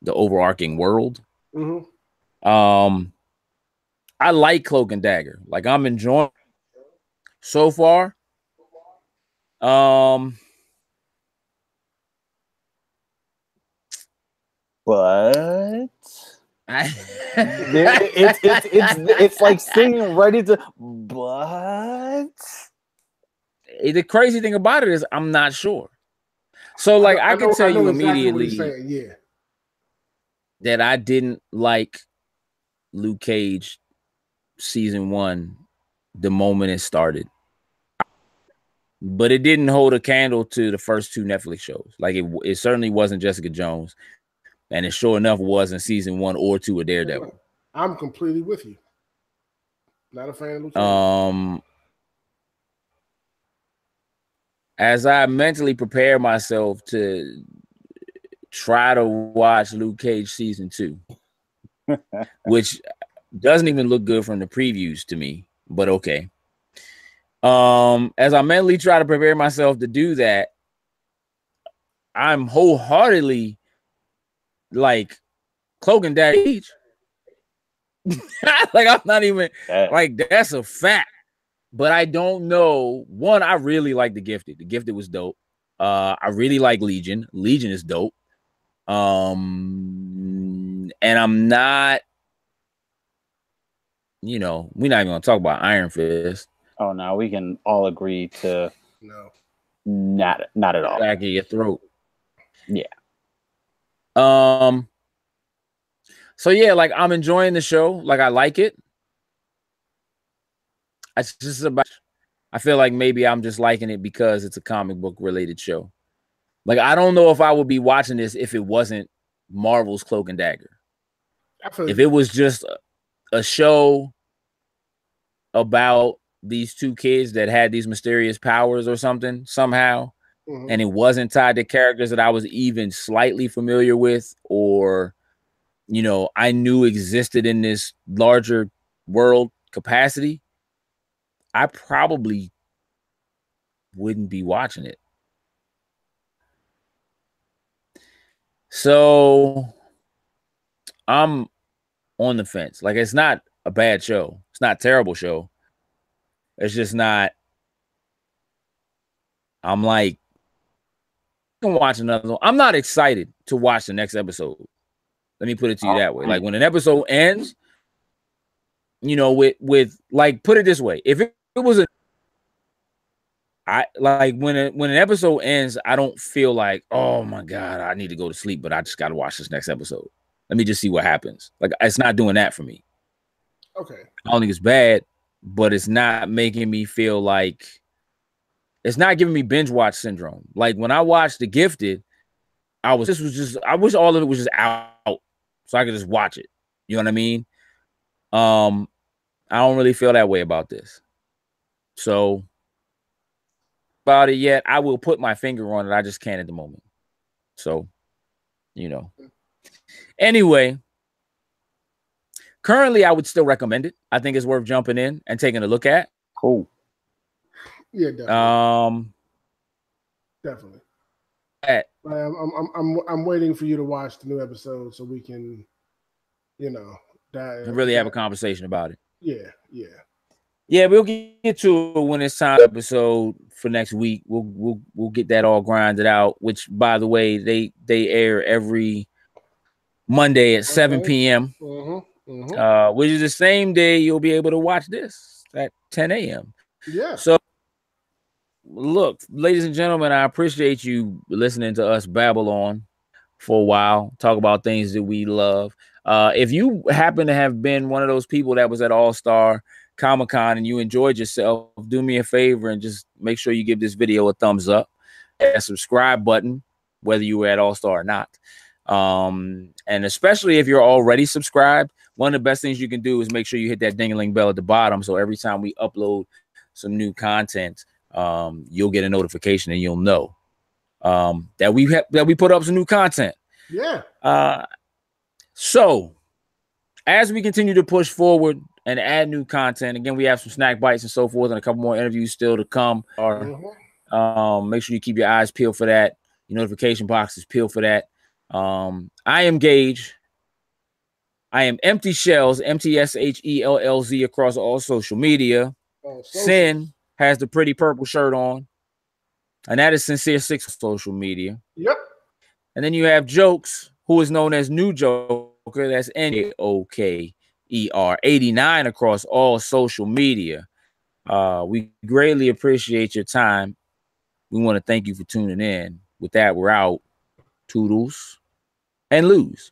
overarching world. Mm-hmm. I like Cloak and Dagger. Like I'm enjoying so far. But it's like singing ready to. But the crazy thing about it is I'm not sure. So like I can tell you immediately that I didn't like Luke Cage season 1 the moment it started. But it didn't hold a candle to the first 2 Netflix shows. Like it certainly wasn't Jessica Jones. And it sure enough wasn't season 1 or 2 of Daredevil. I'm completely with you. Not a fan of Luke Cage. As I mentally prepare myself to try to watch Luke Cage season 2, which doesn't even look good from the previews to me, but okay. As I mentally try to prepare myself to do that, I'm wholeheartedly like Cloak and Dagger. Like I'm not even like that's a fact. But I don't know. One, I really like The Gifted. The Gifted was dope. I really like Legion. Legion is dope. And I'm not you know, we're not even gonna talk about Iron Fist. Oh no, we can all agree to No. not at all. Back of your throat. Yeah. So yeah, like I'm enjoying the show. Like I like it. It's just about. I feel like maybe I'm just liking it because it's a comic book related show. Like I don't know if I would be watching this if it wasn't Marvel's Cloak and Dagger. If it was just a show about these two kids that had these mysterious powers or something somehow, and it wasn't tied to characters that I was even slightly familiar with, or you know, I knew existed in this larger world capacity, I probably wouldn't be watching it. So I'm on the fence. Like it's not a bad show. It's not a terrible show. It's just not. I'm like, I can watch another one. I'm not excited to watch the next episode. Let me put it to you that way. Like when an episode ends, you know, with like, put it this way. If it was a, I like when an episode ends, I don't feel like, oh my God, I need to go to sleep, but I just got to watch this next episode. Let me just see what happens. Like it's not doing that for me. Okay. I don't think it's bad, but it's not making me feel like, it's not giving me binge watch syndrome. Like when I watched The Gifted, I wish all of it was just out so I could just watch it. You know what I mean? I don't really feel that way about this. So about it yet, I will put my finger on it. I just can't at the moment. So, you know. Anyway, currently I would still recommend it. I think it's worth jumping in and taking a look at. Cool. Yeah, definitely. Definitely. I'm waiting for you to watch the new episode so we can, you know, really have a conversation about it. Yeah. We'll get to it when it's time. Episode for next week. We'll get that all grinded out. Which, by the way, they air every Monday at 7 p.m. Which is the same day you'll be able to watch this at 10 a.m. Yeah. So, look, ladies and gentlemen, I appreciate you listening to us babble on for a while, talk about things that we love. If you happen to have been one of those people that was at All-Star Comic-Con and you enjoyed yourself, do me a favor and just make sure you give this video a thumbs up, a subscribe button, whether you were at All-Star or not. And especially if you're already subscribed, one of the best things you can do is make sure you hit that ding-a-ling bell at the bottom. So every time we upload some new content, you'll get a notification and you'll know that we put up some new content. Yeah. So as we continue to push forward and add new content, again, we have some snack bites and so forth, and a couple more interviews still to come. Make sure you keep your eyes peeled for that. Your notification boxes peeled for that. I am Gage. I am Empty Shells, MTSHELLZ across all social media. Sin has the pretty purple shirt on, and that is Sincere Six on social media. Yep. And then you have Jokes, who is known as New Joker. That's NJOKER 89 across all social media. We greatly appreciate your time. We want to thank you for tuning in. With that, we're out. Toodles and lose.